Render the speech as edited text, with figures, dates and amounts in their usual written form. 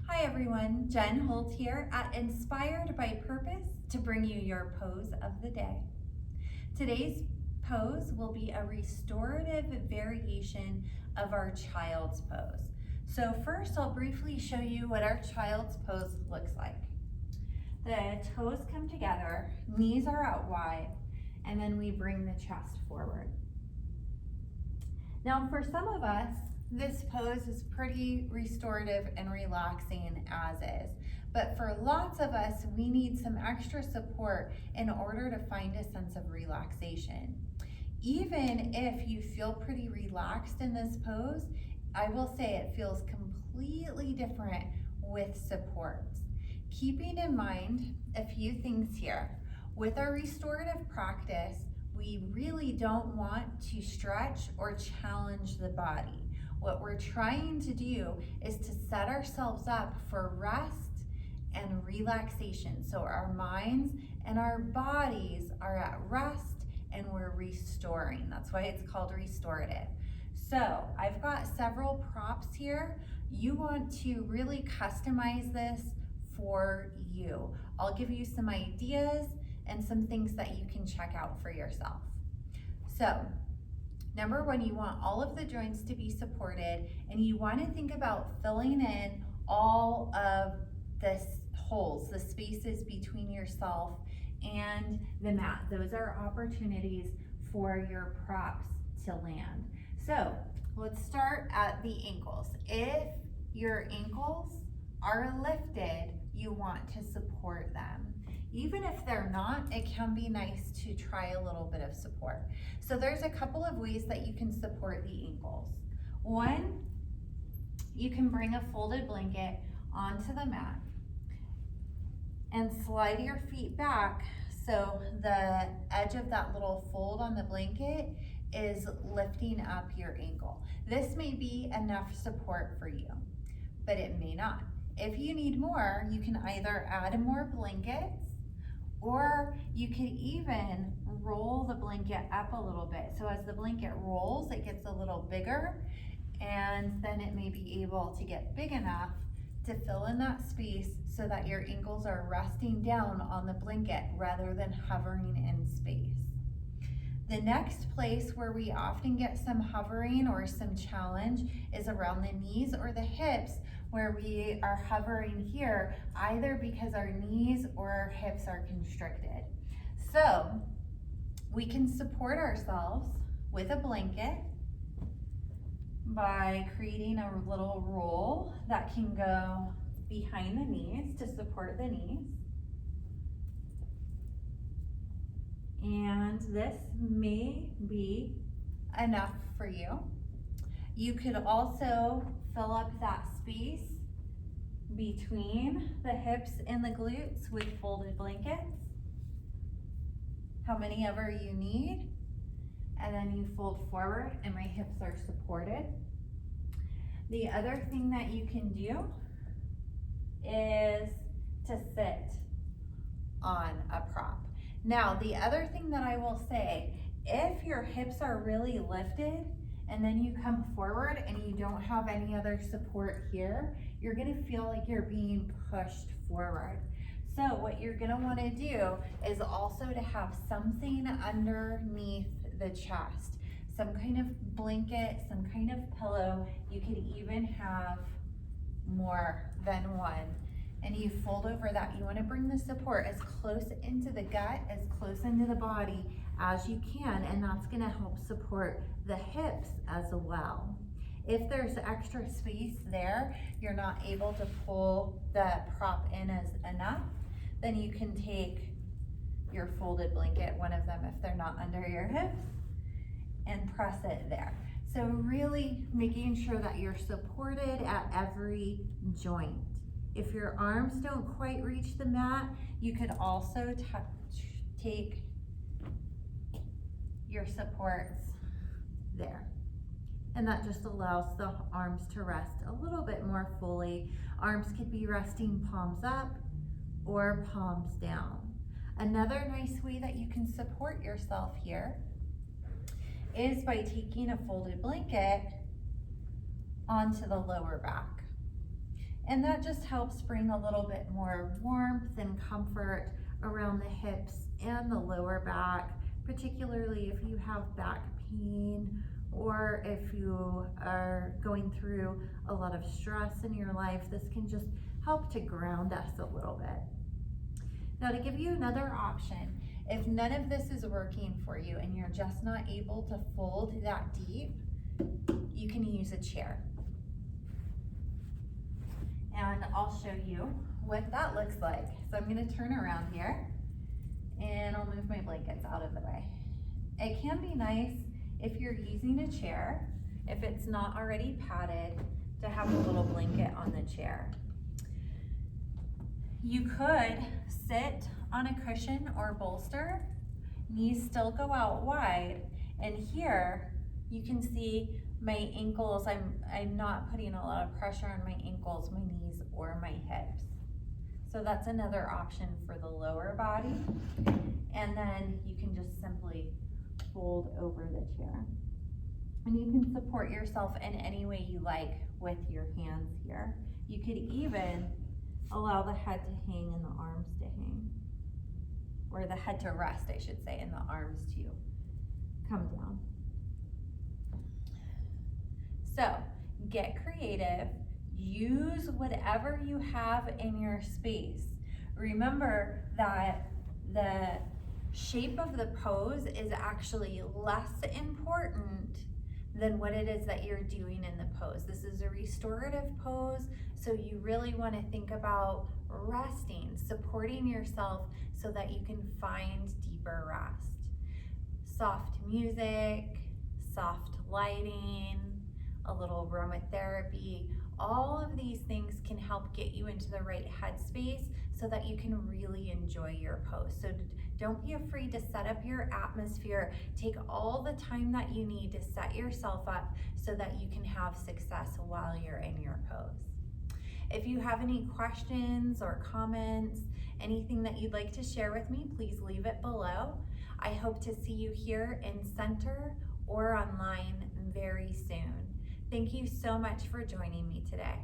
Hi everyone, Jen Holt here at Inspired by Purpose to bring you your pose of the day. Today's pose will be a restorative variation of our child's pose. So first I'll briefly show you what our child's pose looks like. The toes come together, knees are out wide, and then we bring the chest forward. Now for some of us, this pose is pretty restorative and relaxing as is, but for lots of us, we need some extra support in order to find a sense of relaxation. Even if you feel pretty relaxed in this pose, I will say it feels completely different with supports. Keeping in mind a few things here. With our restorative practice, we really don't want to stretch or challenge the body. What we're trying to do is to set ourselves up for rest and relaxation. So our minds and our bodies are at rest and we're restoring. That's why it's called restorative. So I've got several props here. You want to really customize this for you. I'll give you some ideas and some things that you can check out for yourself. So, number one, you want all of the joints to be supported, and you want to think about filling in all of the holes, the spaces between yourself and the mat. Those are opportunities for your props to land. So, let's start at the ankles. If your ankles are lifted, you want to support them. Even if they're not, it can be nice to try a little bit of support. So there's a couple of ways that you can support the ankles. One, you can bring a folded blanket onto the mat and slide your feet back so the edge of that little fold on the blanket is lifting up your ankle. This may be enough support for you, but it may not. If you need more, you can either add more blankets, or you could even roll the blanket up a little bit. So as the blanket rolls, it gets a little bigger, and then it may be able to get big enough to fill in that space so that your ankles are resting down on the blanket rather than hovering in space. The next place where we often get some hovering or some challenge is around the knees or the hips, where we are hovering here either because our knees or our hips are constricted. So we can support ourselves with a blanket by creating a little roll that can go behind the knees to support the knees. And this may be enough for you. You could also fill up that space between the hips and the glutes with folded blankets, how many ever you need, and then you fold forward and my hips are supported. The other thing that you can do is to sit on a prop. Now, the other thing that I will say, if your hips are really lifted and then you come forward and you don't have any other support here, you're gonna feel like you're being pushed forward. So what you're gonna wanna do is also to have something underneath the chest, some kind of blanket, some kind of pillow. You could even have more than one. And you fold over that. You want to bring the support as close into the gut, as close into the body as you can, and that's going to help support the hips as well. If there's extra space there, you're not able to pull the prop in as enough, then you can take your folded blanket, one of them if they're not under your hips, and press it there. So really making sure that you're supported at every joint. If your arms don't quite reach the mat, you could also take your supports there. And that just allows the arms to rest a little bit more fully. Arms could be resting palms up or palms down. Another nice way that you can support yourself here is by taking a folded blanket onto the lower back. And that just helps bring a little bit more warmth and comfort around the hips and the lower back, particularly if you have back pain or if you are going through a lot of stress in your life. This can just help to ground us a little bit. Now, to give you another option, if none of this is working for you and you're just not able to fold that deep, you can use a chair. And I'll show you what that looks like. So I'm gonna turn around here and I'll move my blankets out of the way. It can be nice if you're using a chair, if it's not already padded, to have a little blanket on the chair. You could sit on a cushion or bolster, knees still go out wide, and here you can see my ankles. I'm not putting a lot of pressure on my ankles, my knees, or my hips. So that's another option for the lower body. And then you can just simply fold over the chair. And you can support yourself in any way you like with your hands here. You could even allow the head to hang and the arms to hang. Or the head to rest, I should say, and the arms to come down. So get creative, use whatever you have in your space. Remember that the shape of the pose is actually less important than what it is that you're doing in the pose. This is a restorative pose, so you really want to think about resting, supporting yourself so that you can find deeper rest. Soft music, soft lighting, a little aromatherapy, all of these things can help get you into the right headspace so that you can really enjoy your pose. So don't be afraid to set up your atmosphere. Take all the time that you need to set yourself up so that you can have success while you're in your pose. If you have any questions or comments, anything that you'd like to share with me, please leave it below. I hope to see you here in center or online very soon. Thank you so much for joining me today.